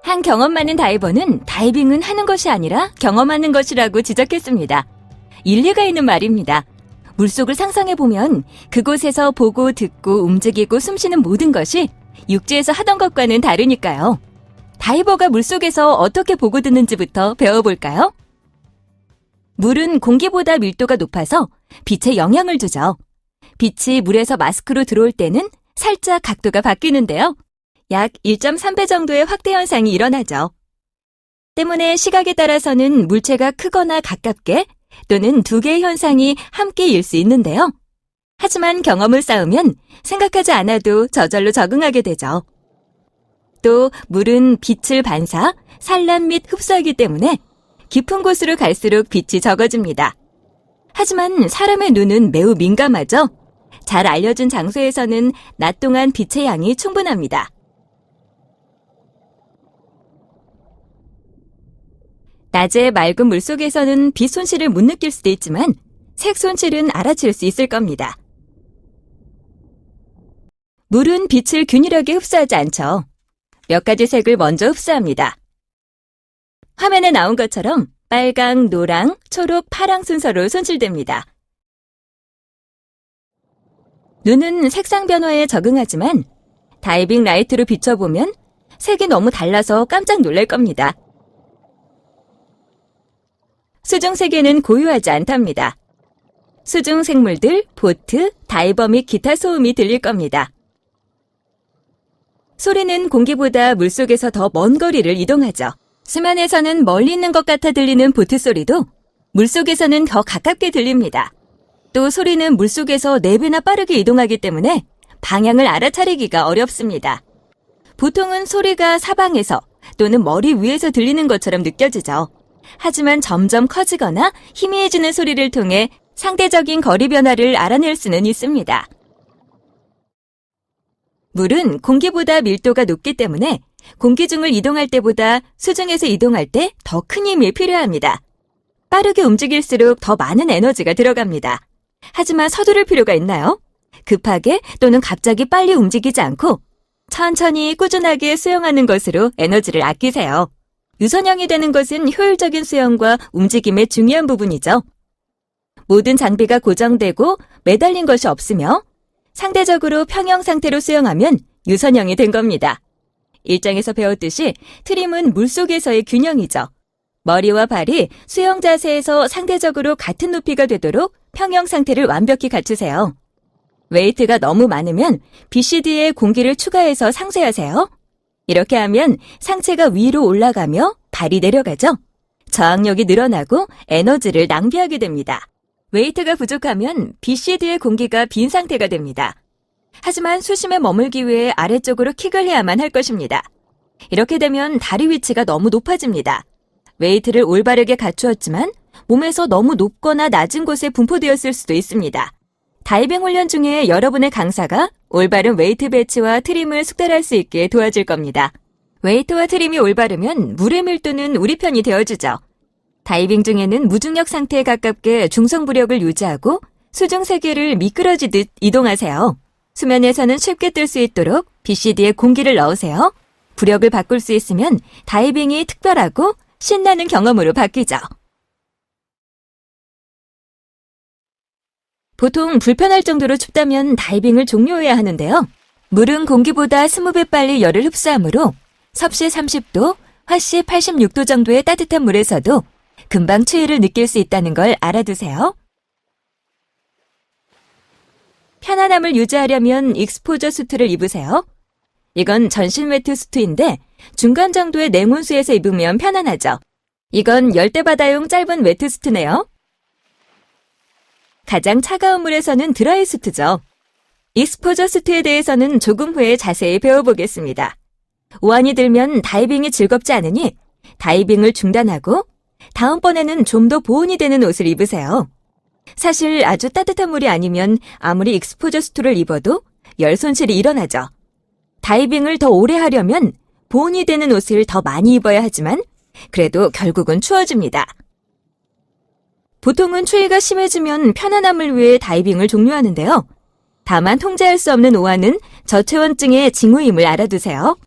한 경험 많은 다이버는 다이빙은 하는 것이 아니라 경험하는 것이라고 지적했습니다. 일리가 있는 말입니다. 물속을 상상해보면 그곳에서 보고 듣고 움직이고 숨쉬는 모든 것이 육지에서 하던 것과는 다르니까요. 다이버가 물속에서 어떻게 보고 듣는지부터 배워볼까요? 물은 공기보다 밀도가 높아서 빛에 영향을 주죠. 빛이 물에서 마스크로 들어올 때는 살짝 각도가 바뀌는데요. 약 1.3배 정도의 확대 현상이 일어나죠. 때문에 시각에 따라서는 물체가 크거나 가깝게 또는 두 개의 현상이 함께일 수 있는데요. 하지만 경험을 쌓으면 생각하지 않아도 저절로 적응하게 되죠. 또 물은 빛을 반사, 산란 및 흡수하기 때문에 깊은 곳으로 갈수록 빛이 적어집니다. 하지만 사람의 눈은 매우 민감하죠. 잘 알려진 장소에서는 낮 동안 빛의 양이 충분합니다. 낮에 맑은 물속에서는 빛 손실을 못 느낄 수도 있지만 색 손실은 알아챌 수 있을 겁니다. 물은 빛을 균일하게 흡수하지 않죠. 몇 가지 색을 먼저 흡수합니다. 화면에 나온 것처럼 빨강, 노랑, 초록, 파랑 순서로 손실됩니다. 눈은 색상 변화에 적응하지만 다이빙 라이트로 비춰보면 색이 너무 달라서 깜짝 놀랄 겁니다. 수중 세계는 고요하지 않답니다. 수중 생물들, 보트, 다이버 및 기타 소음이 들릴 겁니다. 소리는 공기보다 물속에서 더 먼 거리를 이동하죠. 수면에서는 멀리 있는 것 같아 들리는 보트 소리도 물속에서는 더 가깝게 들립니다. 또 소리는 물속에서 4배나 빠르게 이동하기 때문에 방향을 알아차리기가 어렵습니다. 보통은 소리가 사방에서 또는 머리 위에서 들리는 것처럼 느껴지죠. 하지만 점점 커지거나 희미해지는 소리를 통해 상대적인 거리 변화를 알아낼 수는 있습니다. 물은 공기보다 밀도가 높기 때문에 공기 중을 이동할 때보다 수중에서 이동할 때 더 큰 힘이 필요합니다. 빠르게 움직일수록 더 많은 에너지가 들어갑니다. 하지만 서두를 필요가 있나요? 급하게 또는 갑자기 빨리 움직이지 않고 천천히 꾸준하게 수영하는 것으로 에너지를 아끼세요. 유선형이 되는 것은 효율적인 수영과 움직임의 중요한 부분이죠. 모든 장비가 고정되고 매달린 것이 없으며 상대적으로 평형 상태로 수영하면 유선형이 된 겁니다. 일장에서 배웠듯이 트림은 물속에서의 균형이죠. 머리와 발이 수영 자세에서 상대적으로 같은 높이가 되도록 평형 상태를 완벽히 갖추세요. 웨이트가 너무 많으면 BCD에 공기를 추가해서 상쇄하세요. 이렇게 하면 상체가 위로 올라가며 발이 내려가죠. 저항력이 늘어나고 에너지를 낭비하게 됩니다. 웨이트가 부족하면 BCD의 공기가 빈 상태가 됩니다. 하지만 수심에 머물기 위해 아래쪽으로 킥을 해야만 할 것입니다. 이렇게 되면 다리 위치가 너무 높아집니다. 웨이트를 올바르게 갖추었지만 몸에서 너무 높거나 낮은 곳에 분포되었을 수도 있습니다. 다이빙 훈련 중에 여러분의 강사가 올바른 웨이트 배치와 트림을 숙달할 수 있게 도와줄 겁니다. 웨이트와 트림이 올바르면 물의 밀도는 우리 편이 되어주죠. 다이빙 중에는 무중력 상태에 가깝게 중성부력을 유지하고 수중 세계를 미끄러지듯 이동하세요. 수면에서는 쉽게 뜰 수 있도록 BCD에 공기를 넣으세요. 부력을 바꿀 수 있으면 다이빙이 특별하고 신나는 경험으로 바뀌죠. 보통 불편할 정도로 춥다면 다이빙을 종료해야 하는데요. 물은 공기보다 20배 빨리 열을 흡수하므로 섭씨 30도, 화씨 86도 정도의 따뜻한 물에서도 금방 추위를 느낄 수 있다는 걸 알아두세요. 편안함을 유지하려면 익스포저 수트를 입으세요. 이건 전신 웨트 수트인데 중간 정도의 냉온수에서 입으면 편안하죠. 이건 열대바다용 짧은 웨트 수트네요. 가장 차가운 물에서는 드라이 수트죠. 익스포저 수트에 대해서는 조금 후에 자세히 배워보겠습니다. 오한이 들면 다이빙이 즐겁지 않으니 다이빙을 중단하고 다음번에는 좀 더 보온이 되는 옷을 입으세요. 사실 아주 따뜻한 물이 아니면 아무리 익스포저 수트를 입어도 열 손실이 일어나죠. 다이빙을 더 오래 하려면 보온이 되는 옷을 더 많이 입어야 하지만 그래도 결국은 추워집니다. 보통은 추위가 심해지면 편안함을 위해 다이빙을 종료하는데요. 다만 통제할 수 없는 오한은 저체온증의 징후임을 알아두세요.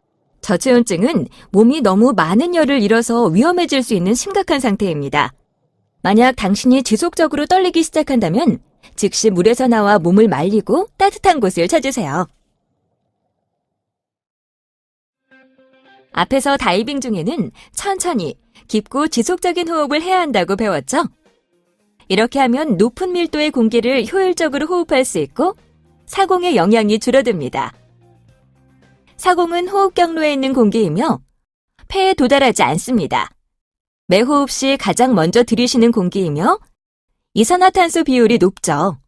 저체온증은 몸이 너무 많은 열을 잃어서 위험해질 수 있는 심각한 상태입니다. 만약 당신이 지속적으로 떨리기 시작한다면 즉시 물에서 나와 몸을 말리고 따뜻한 곳을 찾으세요. 앞에서 다이빙 중에는 천천히 깊고 지속적인 호흡을 해야 한다고 배웠죠? 이렇게 하면 높은 밀도의 공기를 효율적으로 호흡할 수 있고 사공의 영향이 줄어듭니다. 사공은 호흡 경로에 있는 공기이며 폐에 도달하지 않습니다. 매호흡 시 가장 먼저 들이쉬는 공기이며 이산화탄소 비율이 높죠.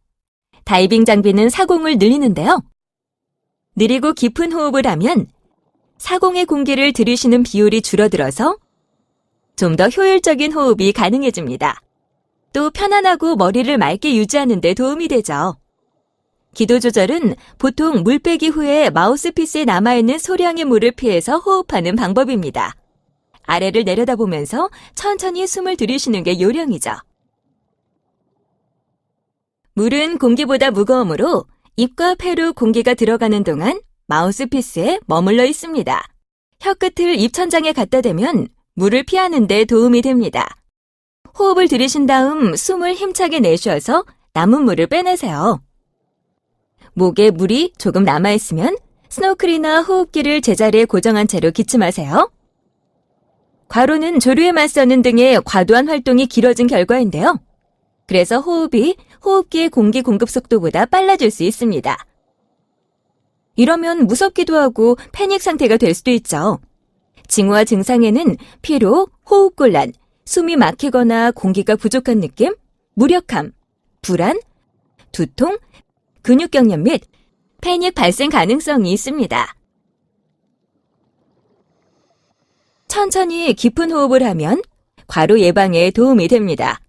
다이빙 장비는 사공을 늘리는데요. 느리고 깊은 호흡을 하면 사공의 공기를 들이쉬는 비율이 줄어들어서 좀 더 효율적인 호흡이 가능해집니다. 또 편안하고 머리를 맑게 유지하는 데 도움이 되죠. 기도 조절은 보통 물 빼기 후에 마우스피스에 남아있는 소량의 물을 피해서 호흡하는 방법입니다. 아래를 내려다보면서 천천히 숨을 들이쉬는 게 요령이죠. 물은 공기보다 무거우므로 입과 폐로 공기가 들어가는 동안 마우스피스에 머물러 있습니다. 혀끝을 입천장에 갖다 대면 물을 피하는 데 도움이 됩니다. 호흡을 들이신 다음 숨을 힘차게 내쉬어서 남은 물을 빼내세요. 목에 물이 조금 남아있으면 스노클이나 호흡기를 제자리에 고정한 채로 기침하세요. 과로는 조류에 맞서는 등의 과도한 활동이 길어진 결과인데요. 그래서 호흡이 호흡기의 공기 공급 속도보다 빨라질 수 있습니다. 이러면 무섭기도 하고 패닉 상태가 될 수도 있죠. 징후와 증상에는 피로, 호흡곤란, 숨이 막히거나 공기가 부족한 느낌, 무력함, 불안, 두통, 근육경련 및 패닉 발생 가능성이 있습니다. 천천히 깊은 호흡을 하면 과로 예방에 도움이 됩니다.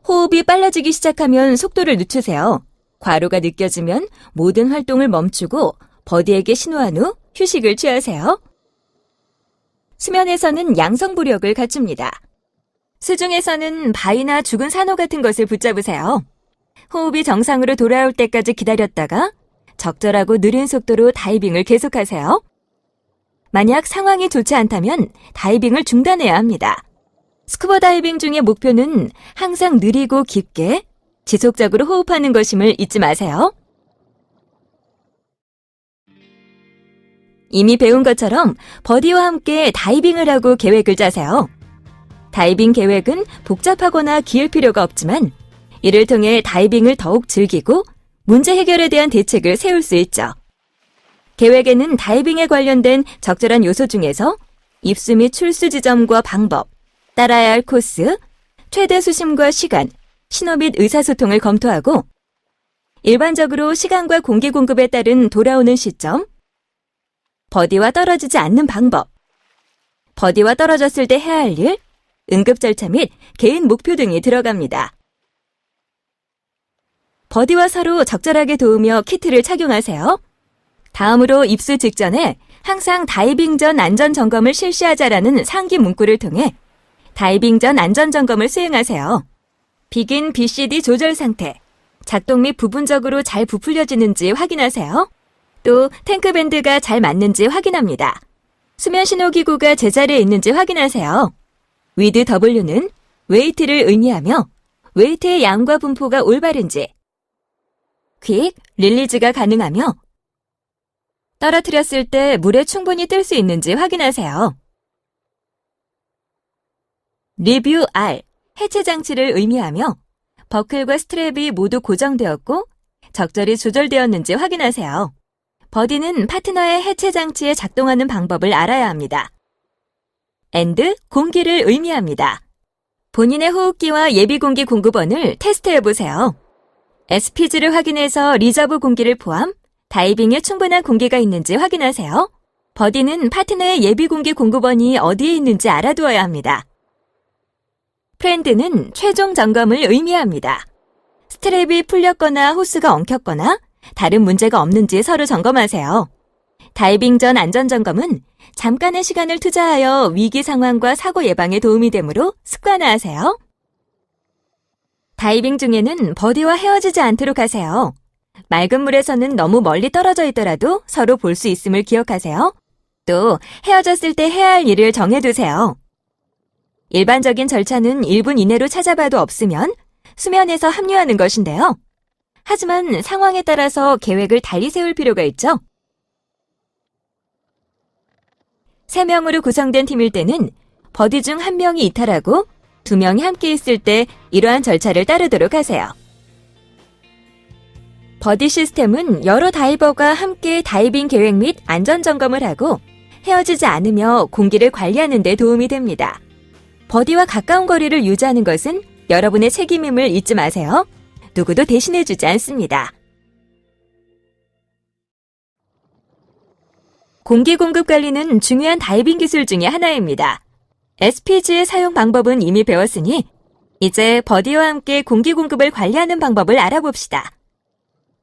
호흡이 빨라지기 시작하면 속도를 늦추세요. 과로가 느껴지면 모든 활동을 멈추고 버디에게 신호한 후 휴식을 취하세요. 수면에서는 양성부력을 갖춥니다. 수중에서는 바위나 죽은 산호 같은 것을 붙잡으세요. 호흡이 정상으로 돌아올 때까지 기다렸다가 적절하고 느린 속도로 다이빙을 계속하세요. 만약 상황이 좋지 않다면 다이빙을 중단해야 합니다. 스쿠버 다이빙 중의 목표는 항상 느리고 깊게 지속적으로 호흡하는 것임을 잊지 마세요. 이미 배운 것처럼 버디와 함께 다이빙을 하고 계획을 짜세요. 다이빙 계획은 복잡하거나 기일 필요가 없지만 이를 통해 다이빙을 더욱 즐기고 문제 해결에 대한 대책을 세울 수 있죠. 계획에는 다이빙에 관련된 적절한 요소 중에서 입수 및 출수 지점과 방법, 따라야 할 코스, 최대 수심과 시간, 신호 및 의사소통을 검토하고 일반적으로 시간과 공기 공급에 따른 돌아오는 시점, 버디와 떨어지지 않는 방법, 버디와 떨어졌을 때 해야 할 일, 응급 절차 및 개인 목표 등이 들어갑니다. 버디와 서로 적절하게 도우며 키트를 착용하세요. 다음으로 입수 직전에 항상 다이빙 전 안전 점검을 실시하자라는 상기 문구를 통해 다이빙 전 안전 점검을 수행하세요. 비긴 BCD 조절 상태, 작동 및 부분적으로 잘 부풀려지는지 확인하세요. 또 탱크 밴드가 잘 맞는지 확인합니다. 수면 신호 기구가 제자리에 있는지 확인하세요. with W는 웨이트를 의미하며 웨이트의 양과 분포가 올바른지, 퀵, 릴리즈가 가능하며 떨어뜨렸을 때 물에 충분히 뜰 수 있는지 확인하세요. 리뷰 R, 해체 장치를 의미하며 버클과 스트랩이 모두 고정되었고 적절히 조절되었는지 확인하세요. 버디는 파트너의 해체 장치에 작동하는 방법을 알아야 합니다. and, 공기를 의미합니다. 본인의 호흡기와 예비 공기 공급원을 테스트해보세요. SPG를 확인해서 리저브 공기를 포함 다이빙에 충분한 공기가 있는지 확인하세요. 버디는 파트너의 예비 공기 공급원이 어디에 있는지 알아두어야 합니다. 프렌드는 최종 점검을 의미합니다. 스트랩이 풀렸거나 호스가 엉켰거나 다른 문제가 없는지 서로 점검하세요. 다이빙 전 안전점검은 잠깐의 시간을 투자하여 위기 상황과 사고 예방에 도움이 되므로 습관화하세요. 다이빙 중에는 버디와 헤어지지 않도록 하세요. 맑은 물에서는 너무 멀리 떨어져 있더라도 서로 볼 수 있음을 기억하세요. 또 헤어졌을 때 해야 할 일을 정해두세요. 일반적인 절차는 1분 이내로 찾아봐도 없으면 수면에서 합류하는 것인데요. 하지만 상황에 따라서 계획을 달리 세울 필요가 있죠. 3명으로 구성된 팀일 때는 버디 중 1명이 이탈하고 2명이 함께 있을 때 이러한 절차를 따르도록 하세요. 버디 시스템은 여러 다이버가 함께 다이빙 계획 및 안전 점검을 하고 헤어지지 않으며 공기를 관리하는 데 도움이 됩니다. 버디와 가까운 거리를 유지하는 것은 여러분의 책임임을 잊지 마세요. 누구도 대신해주지 않습니다. 공기 공급 관리는 중요한 다이빙 기술 중에 하나입니다. SPG의 사용 방법은 이미 배웠으니 이제 버디와 함께 공기 공급을 관리하는 방법을 알아봅시다.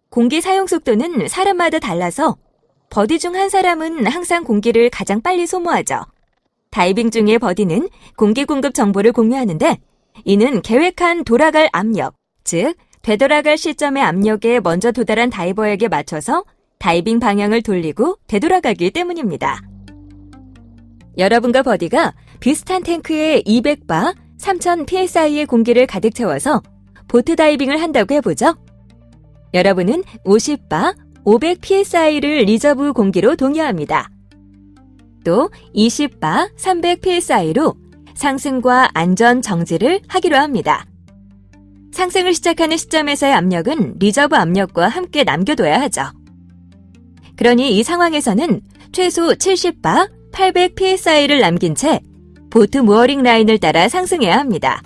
공기 사용 속도는 사람마다 달라서 버디 중 한 사람은 항상 공기를 가장 빨리 소모하죠. 다이빙 중의 버디는 공기 공급 정보를 공유하는데 이는 계획한 돌아갈 압력, 즉 되돌아갈 시점의 압력에 먼저 도달한 다이버에게 맞춰서 다이빙 방향을 돌리고 되돌아가기 때문입니다. 여러분과 버디가 비슷한 탱크에 200바, 3000psi의 공기를 가득 채워서 보트 다이빙을 한다고 해보죠. 여러분은 50바, 500psi를 리저브 공기로 동요합니다. 또 20바, 300psi로 상승과 안전 정지를 하기로 합니다. 상승을 시작하는 시점에서의 압력은 리저브 압력과 함께 남겨둬야 하죠. 그러니 이 상황에서는 최소 70바, 800psi를 남긴 채 보트 무어링 라인을 따라 상승해야 합니다.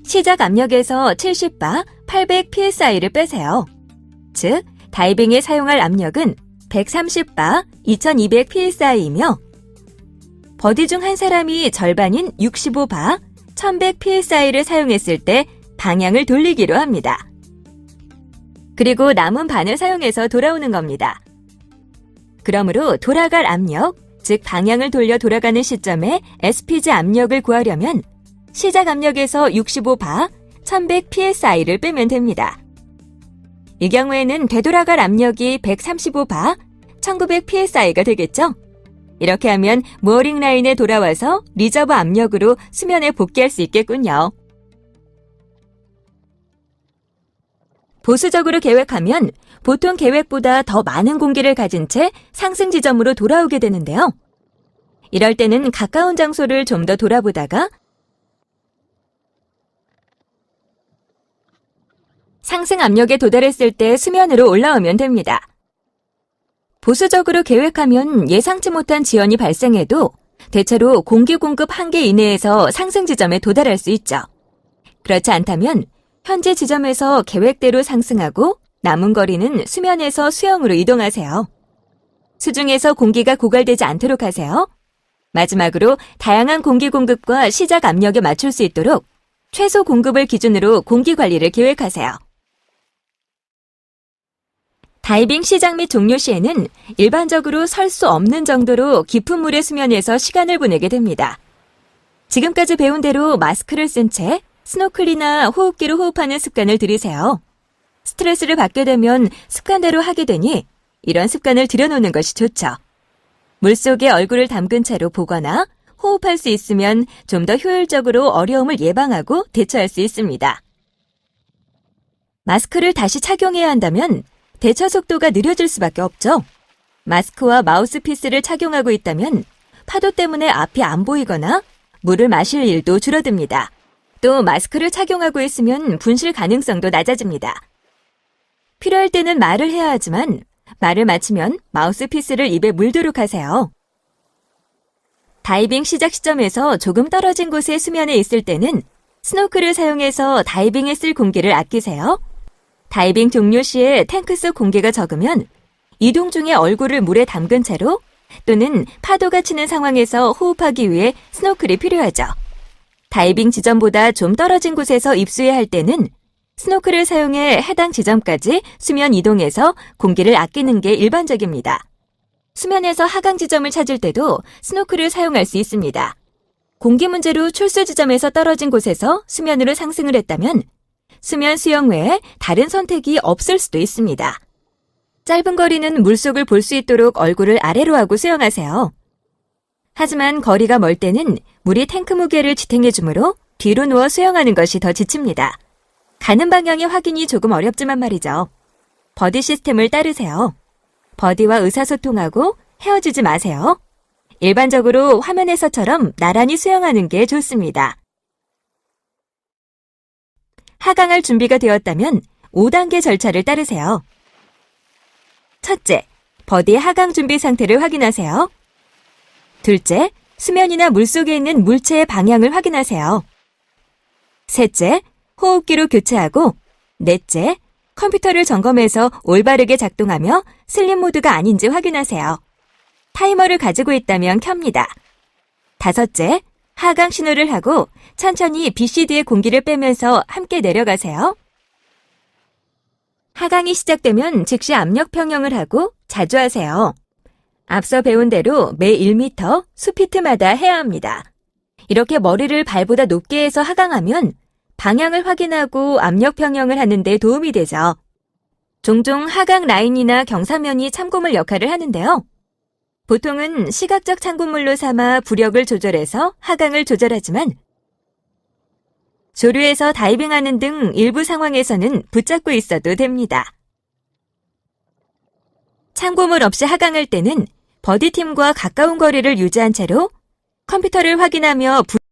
시작 압력에서 70바, 800psi를 빼세요. 즉, 다이빙에 사용할 압력은 130바, 2200psi이며 버디 중 한 사람이 절반인 65바, 1100psi를 사용했을 때 방향을 돌리기로 합니다. 그리고 남은 반을 사용해서 돌아오는 겁니다. 그러므로 돌아갈 압력, 즉 방향을 돌려 돌아가는 시점에 SPG 압력을 구하려면 시작 압력에서 65바, 1100psi를 빼면 됩니다. 이 경우에는 되돌아갈 압력이 135바, 1900psi가 되겠죠? 이렇게 하면 무어링 라인에 돌아와서 리저브 압력으로 수면에 복귀할 수 있겠군요. 보수적으로 계획하면 보통 계획보다 더 많은 공기를 가진 채 상승 지점으로 돌아오게 되는데요. 이럴 때는 가까운 장소를 좀 더 돌아보다가 상승 압력에 도달했을 때 수면으로 올라오면 됩니다. 보수적으로 계획하면 예상치 못한 지연이 발생해도 대체로 공기 공급 한계 이내에서 상승 지점에 도달할 수 있죠. 그렇지 않다면 현재 지점에서 계획대로 상승하고 남은 거리는 수면에서 수영으로 이동하세요. 수중에서 공기가 고갈되지 않도록 하세요. 마지막으로 다양한 공기 공급과 시작 압력에 맞출 수 있도록 최소 공급을 기준으로 공기 관리를 계획하세요. 다이빙 시작 및 종료 시에는 일반적으로 설 수 없는 정도로 깊은 물의 수면에서 시간을 보내게 됩니다. 지금까지 배운 대로 마스크를 쓴 채 스노클이나 호흡기로 호흡하는 습관을 들이세요. 스트레스를 받게 되면 습관대로 하게 되니 이런 습관을 들여놓는 것이 좋죠. 물속에 얼굴을 담근 채로 보거나 호흡할 수 있으면 좀 더 효율적으로 어려움을 예방하고 대처할 수 있습니다. 마스크를 다시 착용해야 한다면 대처 속도가 느려질 수밖에 없죠. 마스크와 마우스피스를 착용하고 있다면 파도 때문에 앞이 안 보이거나 물을 마실 일도 줄어듭니다. 또 마스크를 착용하고 있으면 분실 가능성도 낮아집니다. 필요할 때는 말을 해야 하지만 말을 마치면 마우스피스를 입에 물도록 하세요. 다이빙 시작 시점에서 조금 떨어진 곳에 수면에 있을 때는 스노클을 사용해서 다이빙에 쓸 공기를 아끼세요. 다이빙 종료 시에 탱크 속 공기가 적으면 이동 중에 얼굴을 물에 담근 채로 또는 파도가 치는 상황에서 호흡하기 위해 스노클이 필요하죠. 다이빙 지점보다 좀 떨어진 곳에서 입수해야 할 때는 스노클을 사용해 해당 지점까지 수면 이동해서 공기를 아끼는 게 일반적입니다. 수면에서 하강 지점을 찾을 때도 스노클을 사용할 수 있습니다. 공기 문제로 출수 지점에서 떨어진 곳에서 수면으로 상승을 했다면 수면 수영 외에 다른 선택이 없을 수도 있습니다. 짧은 거리는 물속을 볼 수 있도록 얼굴을 아래로 하고 수영하세요. 하지만 거리가 멀 때는 물이 탱크 무게를 지탱해주므로 뒤로 누워 수영하는 것이 더 지칩니다. 가는 방향의 확인이 조금 어렵지만 말이죠. 버디 시스템을 따르세요. 버디와 의사소통하고 헤어지지 마세요. 일반적으로 화면에서처럼 나란히 수영하는 게 좋습니다. 하강할 준비가 되었다면 5단계 절차를 따르세요. 첫째, 버디의 하강 준비 상태를 확인하세요. 둘째, 수면이나 물속에 있는 물체의 방향을 확인하세요. 셋째, 호흡기로 교체하고, 넷째, 컴퓨터를 점검해서 올바르게 작동하며 슬립 모드가 아닌지 확인하세요. 타이머를 가지고 있다면 켭니다. 다섯째, 하강 신호를 하고 천천히 BCD의 공기를 빼면서 함께 내려가세요. 하강이 시작되면 즉시 압력 평형을 하고 자주 하세요. 앞서 배운 대로 매 1m, 수피트마다 해야 합니다. 이렇게 머리를 발보다 높게 해서 하강하면 방향을 확인하고 압력 평형을 하는 데 도움이 되죠. 종종 하강 라인이나 경사면이 참고물 역할을 하는데요. 보통은 시각적 참고물로 삼아 부력을 조절해서 하강을 조절하지만 조류에서 다이빙하는 등 일부 상황에서는 붙잡고 있어도 됩니다. 참고물 없이 하강할 때는 버디팀과 가까운 거리를 유지한 채로 컴퓨터를 확인하며